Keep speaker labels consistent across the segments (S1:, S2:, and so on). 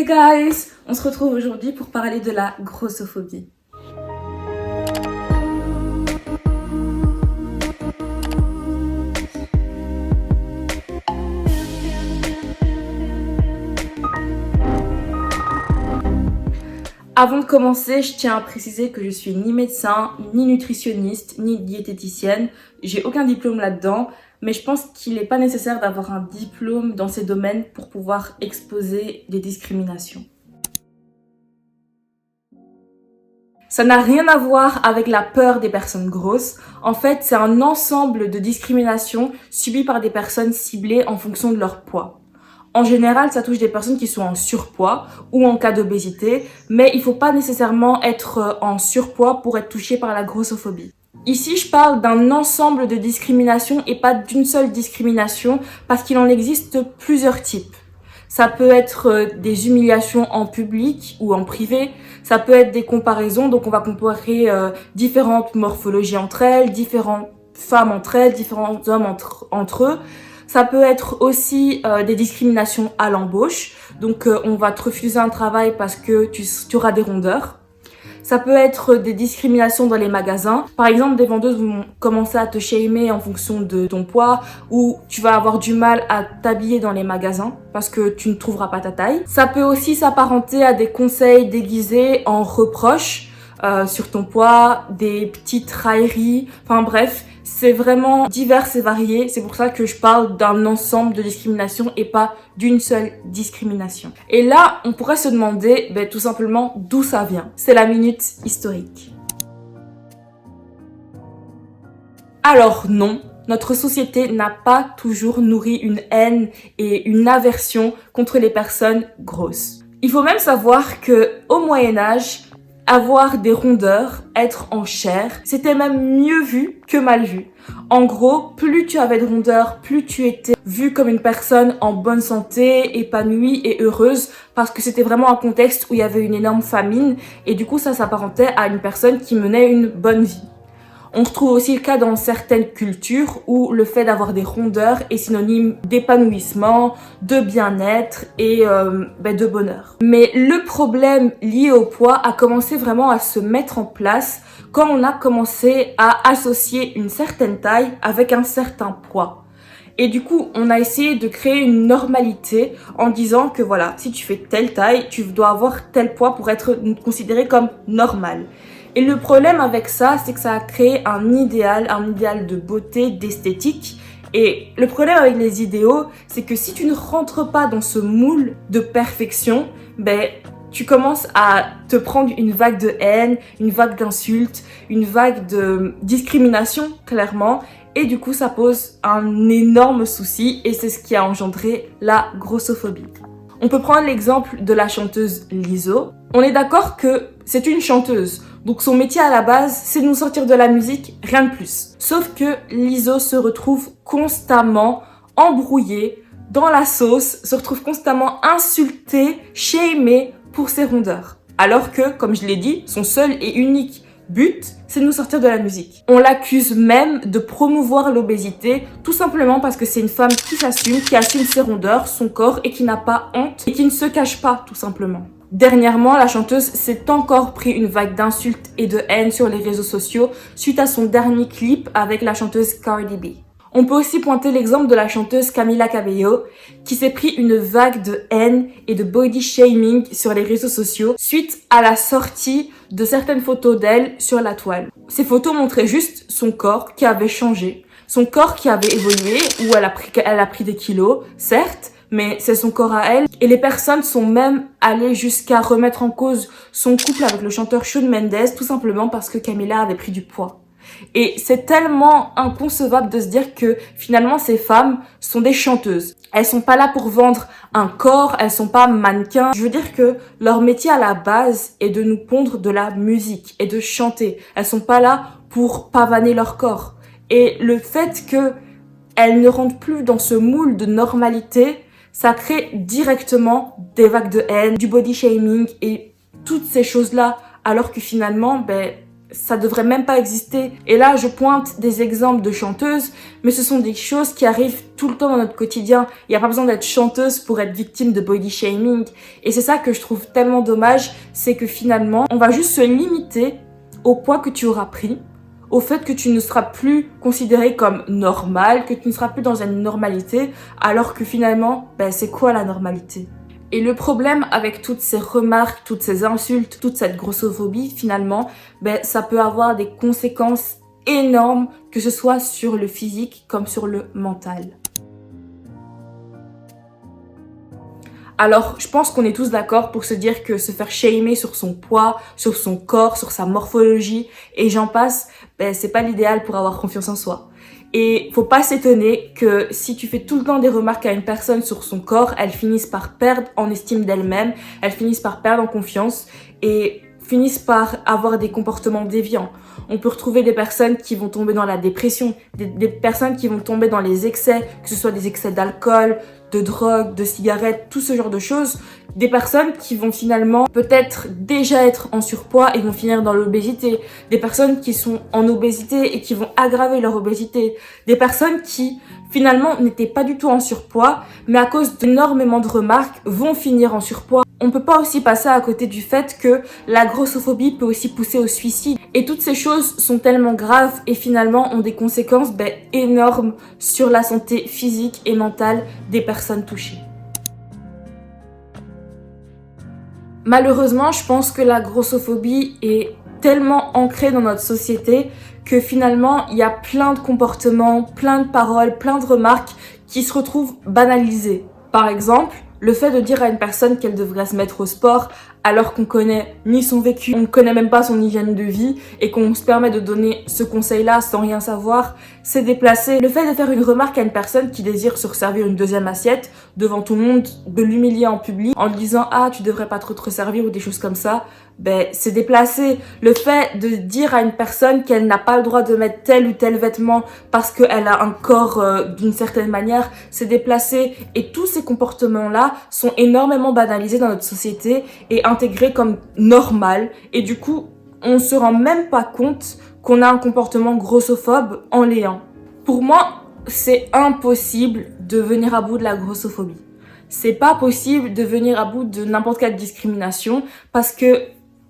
S1: Hey guys, on se retrouve aujourd'hui pour parler de la grossophobie. Avant de commencer, je tiens à préciser que je suis ni médecin, ni nutritionniste, ni diététicienne. J'ai aucun diplôme là-dedans, mais je pense qu'il n'est pas nécessaire d'avoir un diplôme dans ces domaines pour pouvoir exposer des discriminations. Ça n'a rien à voir avec la peur des personnes grosses. En fait, c'est un ensemble de discriminations subies par des personnes ciblées en fonction de leur poids. En général, ça touche des personnes qui sont en surpoids ou en cas d'obésité, mais il ne faut pas nécessairement être en surpoids pour être touché par la grossophobie. Ici, je parle d'un ensemble de discriminations et pas d'une seule discrimination parce qu'il en existe plusieurs types. Ça peut être des humiliations en public ou en privé, ça peut être des comparaisons, donc on va comparer différentes morphologies entre elles, différentes femmes entre elles, différents hommes entre eux. Ça peut être aussi des discriminations à l'embauche, donc on va te refuser un travail parce que tu auras des rondeurs. Ça peut être des discriminations dans les magasins. Par exemple, des vendeuses vont commencer à te shamer en fonction de ton poids ou tu vas avoir du mal à t'habiller dans les magasins parce que tu ne trouveras pas ta taille. Ça peut aussi s'apparenter à des conseils déguisés en reproches sur ton poids, des petites railleries, enfin bref, c'est vraiment divers et varié. C'est pour ça que je parle d'un ensemble de discriminations et pas d'une seule discrimination. Et là, on pourrait se demander tout simplement d'où ça vient. C'est la minute historique. Alors non, notre société n'a pas toujours nourri une haine et une aversion contre les personnes grosses. Il faut même savoir que au Moyen-Âge, avoir des rondeurs, être en chair, c'était même mieux vu que mal vu. En gros, plus tu avais de rondeurs, plus tu étais vu comme une personne en bonne santé, épanouie et heureuse, parce que c'était vraiment un contexte où il y avait une énorme famine, et du coup ça s'apparentait à une personne qui menait une bonne vie. On retrouve aussi le cas dans certaines cultures où le fait d'avoir des rondeurs est synonyme d'épanouissement, de bien-être et de bonheur. Mais le problème lié au poids a commencé vraiment à se mettre en place quand on a commencé à associer une certaine taille avec un certain poids. Et du coup, on a essayé de créer une normalité en disant que voilà, si tu fais telle taille, tu dois avoir tel poids pour être considéré comme normal. Et le problème avec ça, c'est que ça a créé un idéal de beauté, d'esthétique. Et le problème avec les idéaux, c'est que si tu ne rentres pas dans ce moule de perfection, tu commences à te prendre une vague de haine, une vague d'insultes, une vague de discrimination, clairement. Et du coup, ça pose un énorme souci et c'est ce qui a engendré la grossophobie. On peut prendre l'exemple de la chanteuse Lizzo. On est d'accord que c'est une chanteuse. Donc son métier à la base, c'est de nous sortir de la musique, rien de plus. Sauf que Lizzo se retrouve constamment embrouillée dans la sauce, se retrouve constamment insultée, shamée pour ses rondeurs. Alors que, comme je l'ai dit, son seul et unique but, c'est de nous sortir de la musique. On l'accuse même de promouvoir l'obésité, tout simplement parce que c'est une femme qui assume ses rondeurs, son corps et qui n'a pas honte et qui ne se cache pas, tout simplement. Dernièrement, la chanteuse s'est encore pris une vague d'insultes et de haine sur les réseaux sociaux suite à son dernier clip avec la chanteuse Cardi B. On peut aussi pointer l'exemple de la chanteuse Camila Cabello qui s'est pris une vague de haine et de body shaming sur les réseaux sociaux suite à la sortie de certaines photos d'elle sur la toile. Ces photos montraient juste son corps qui avait changé, son corps qui avait évolué, où elle a pris des kilos, certes, mais c'est son corps à elle. Et les personnes sont même allées jusqu'à remettre en cause son couple avec le chanteur Shawn Mendes, tout simplement parce que Camila avait pris du poids. Et c'est tellement inconcevable de se dire que finalement ces femmes sont des chanteuses. Elles sont pas là pour vendre un corps, elles sont pas mannequins. Je veux dire que leur métier à la base est de nous pondre de la musique et de chanter. Elles sont pas là pour pavaner leur corps. Et le fait que elles ne rentrent plus dans ce moule de normalité, ça crée directement des vagues de haine, du body shaming et toutes ces choses-là, alors que finalement, ça devrait même pas exister. Et là, je pointe des exemples de chanteuses, mais ce sont des choses qui arrivent tout le temps dans notre quotidien. Il n'y a pas besoin d'être chanteuse pour être victime de body shaming. Et c'est ça que je trouve tellement dommage, c'est que finalement, on va juste se limiter au poids que tu auras pris, au fait que tu ne seras plus considéré comme normal, que tu ne seras plus dans une normalité, alors que finalement, c'est quoi la normalité? Et le problème avec toutes ces remarques, toutes ces insultes, toute cette grossophobie, finalement, ça peut avoir des conséquences énormes, que ce soit sur le physique comme sur le mental. Alors, je pense qu'on est tous d'accord pour se dire que se faire shamer sur son poids, sur son corps, sur sa morphologie, et j'en passe, c'est pas l'idéal pour avoir confiance en soi. Et faut pas s'étonner que si tu fais tout le temps des remarques à une personne sur son corps, elle finisse par perdre en estime d'elle-même, elle finisse par perdre en confiance et finissent par avoir des comportements déviants. On peut retrouver des personnes qui vont tomber dans la dépression, des personnes qui vont tomber dans les excès, que ce soit des excès d'alcool, de drogue, de cigarettes, tout ce genre de choses. Des personnes qui vont finalement peut-être déjà être en surpoids et vont finir dans l'obésité. Des personnes qui sont en obésité et qui vont aggraver leur obésité. Des personnes qui finalement n'étaient pas du tout en surpoids, mais à cause d'énormément de remarques vont finir en surpoids. On peut pas aussi passer à côté du fait que la grossophobie peut aussi pousser au suicide. Et toutes ces choses sont tellement graves et finalement ont des conséquences énormes sur la santé physique et mentale des personnes touchées. Malheureusement, je pense que la grossophobie est tellement ancrée dans notre société que finalement, il y a plein de comportements, plein de paroles, plein de remarques qui se retrouvent banalisées. Par exemple, le fait de dire à une personne qu'elle devrait se mettre au sport alors qu'on connaît ni son vécu, on ne connaît même pas son hygiène de vie et qu'on se permet de donner ce conseil-là sans rien savoir, c'est déplacé. Le fait de faire une remarque à une personne qui désire se resservir une deuxième assiette devant tout le monde, de l'humilier en public en lui disant « Ah, tu devrais pas trop te resservir » ou des choses comme ça, c'est déplacé. Le fait de dire à une personne qu'elle n'a pas le droit de mettre tel ou tel vêtement parce qu'elle a un corps d'une certaine manière, c'est déplacé. Et tous ces comportements-là sont énormément banalisés dans notre société et intégrés comme normal. Et du coup, on se rend même pas compte qu'on a un comportement grossophobe en l'ayant. Pour moi, c'est impossible de venir à bout de la grossophobie. C'est pas possible de venir à bout de n'importe quelle discrimination parce que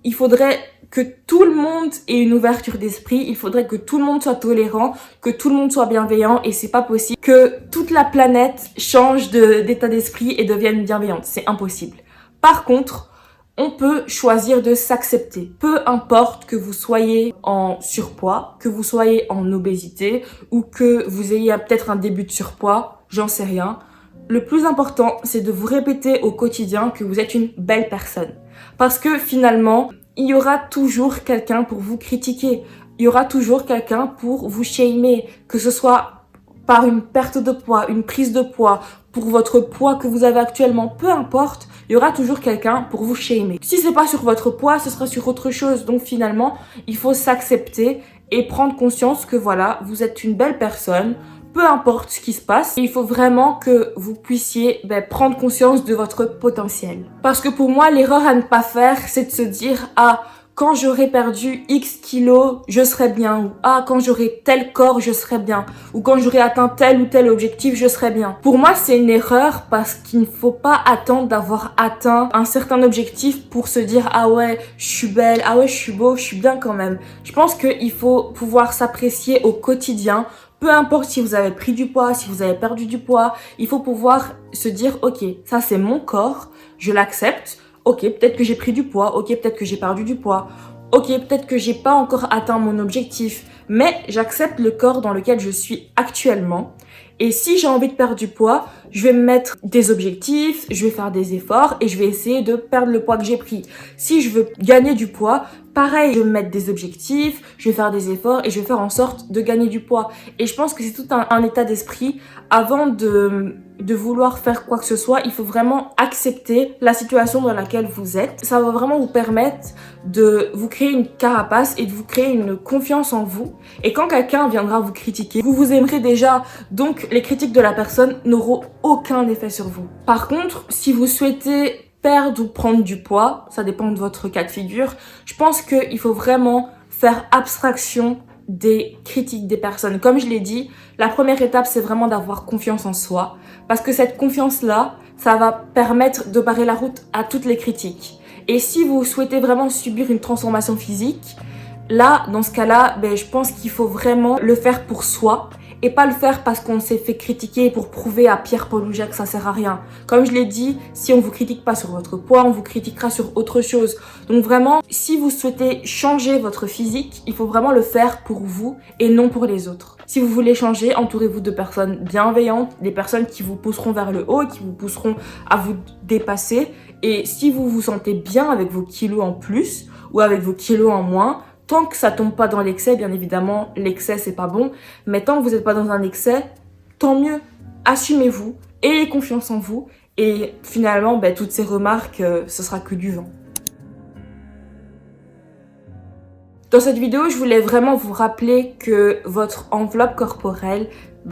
S1: il faudrait que tout le monde ait une ouverture d'esprit, il faudrait que tout le monde soit tolérant, que tout le monde soit bienveillant et c'est pas possible que toute la planète change d'état d'esprit et devienne bienveillante. C'est impossible. Par contre, on peut choisir de s'accepter. Peu importe que vous soyez en surpoids, que vous soyez en obésité ou que vous ayez peut-être un début de surpoids, j'en sais rien. Le plus important, c'est de vous répéter au quotidien que vous êtes une belle personne. Parce que finalement, il y aura toujours quelqu'un pour vous critiquer. Il y aura toujours quelqu'un pour vous shamer. Que ce soit par une perte de poids, une prise de poids, pour votre poids que vous avez actuellement, peu importe, il y aura toujours quelqu'un pour vous shamer. Si c'est pas sur votre poids, ce sera sur autre chose. Donc finalement, il faut s'accepter et prendre conscience que voilà, vous êtes une belle personne. Peu importe ce qui se passe, il faut vraiment que vous puissiez prendre conscience de votre potentiel. Parce que pour moi, l'erreur à ne pas faire, c'est de se dire « Ah, quand j'aurai perdu X kilos, je serai bien. » Ou « Ah, quand j'aurai tel corps, je serai bien. » Ou « Quand j'aurai atteint tel ou tel objectif, je serai bien. » Pour moi, c'est une erreur parce qu'il ne faut pas attendre d'avoir atteint un certain objectif pour se dire « Ah ouais, je suis belle. Ah ouais, je suis beau. Je suis bien quand même. » Je pense qu'il faut pouvoir s'apprécier au quotidien. Peu importe si vous avez pris du poids, si vous avez perdu du poids, il faut pouvoir se dire « Ok, ça c'est mon corps, je l'accepte. Ok, peut-être que j'ai pris du poids. Ok, peut-être que j'ai perdu du poids. Ok, peut-être que j'ai pas encore atteint mon objectif. Mais j'accepte le corps dans lequel je suis actuellement. Et si j'ai envie de perdre du poids, je vais me mettre des objectifs, je vais faire des efforts et je vais essayer de perdre le poids que j'ai pris. Si je veux gagner du poids, pareil, je vais me mettre des objectifs, je vais faire des efforts et je vais faire en sorte de gagner du poids. Et je pense que c'est tout un état d'esprit. Avant de vouloir faire quoi que ce soit, il faut vraiment accepter la situation dans laquelle vous êtes. Ça va vraiment vous permettre de vous créer une carapace et de vous créer une confiance en vous. Et quand quelqu'un viendra vous critiquer, vous vous aimerez déjà. Donc, les critiques de la personne n'auront aucun effet sur vous. Par contre, si vous souhaitez perdre ou prendre du poids, ça dépend de votre cas de figure, je pense qu'il faut vraiment faire abstraction des critiques des personnes. Comme je l'ai dit, la première étape, c'est vraiment d'avoir confiance en soi. Parce que cette confiance-là, ça va permettre de barrer la route à toutes les critiques. Et si vous souhaitez vraiment subir une transformation physique, là, dans ce cas-là, je pense qu'il faut vraiment le faire pour soi et pas le faire parce qu'on s'est fait critiquer pour prouver à Pierre-Paul ou Jacques que ça sert à rien. Comme je l'ai dit, si on vous critique pas sur votre poids, on vous critiquera sur autre chose. Donc vraiment, si vous souhaitez changer votre physique, il faut vraiment le faire pour vous et non pour les autres. Si vous voulez changer, entourez-vous de personnes bienveillantes, des personnes qui vous pousseront vers le haut et qui vous pousseront à vous dépasser. Et si vous vous sentez bien avec vos kilos en plus ou avec vos kilos en moins, tant que ça tombe pas dans l'excès, bien évidemment, l'excès c'est pas bon, mais tant que vous n'êtes pas dans un excès, tant mieux. Assumez-vous, ayez confiance en vous et finalement, toutes ces remarques, ce sera que du vent. Dans cette vidéo, je voulais vraiment vous rappeler que votre enveloppe corporelle,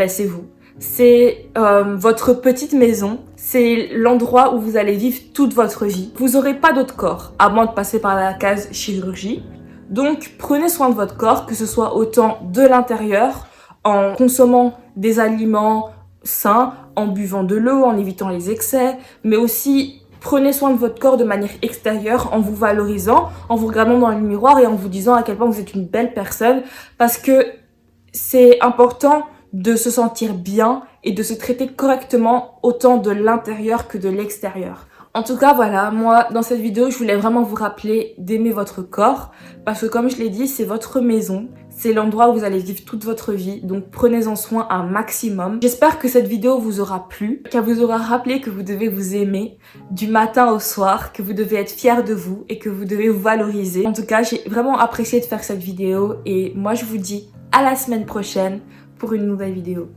S1: c'est vous. C'est votre petite maison, c'est l'endroit où vous allez vivre toute votre vie. Vous n'aurez pas d'autre corps, à moins de passer par la case chirurgie. Donc, prenez soin de votre corps, que ce soit autant de l'intérieur, en consommant des aliments sains, en buvant de l'eau, en évitant les excès, mais aussi prenez soin de votre corps de manière extérieure, en vous valorisant, en vous regardant dans le miroir et en vous disant à quel point vous êtes une belle personne, parce que c'est important de se sentir bien et de se traiter correctement autant de l'intérieur que de l'extérieur. En tout cas, voilà, moi, dans cette vidéo, je voulais vraiment vous rappeler d'aimer votre corps parce que comme je l'ai dit, c'est votre maison, c'est l'endroit où vous allez vivre toute votre vie, donc prenez-en soin un maximum. J'espère que cette vidéo vous aura plu, qu'elle vous aura rappelé que vous devez vous aimer du matin au soir, que vous devez être fier de vous et que vous devez vous valoriser. En tout cas, j'ai vraiment apprécié de faire cette vidéo et moi, je vous dis à la semaine prochaine pour une nouvelle vidéo.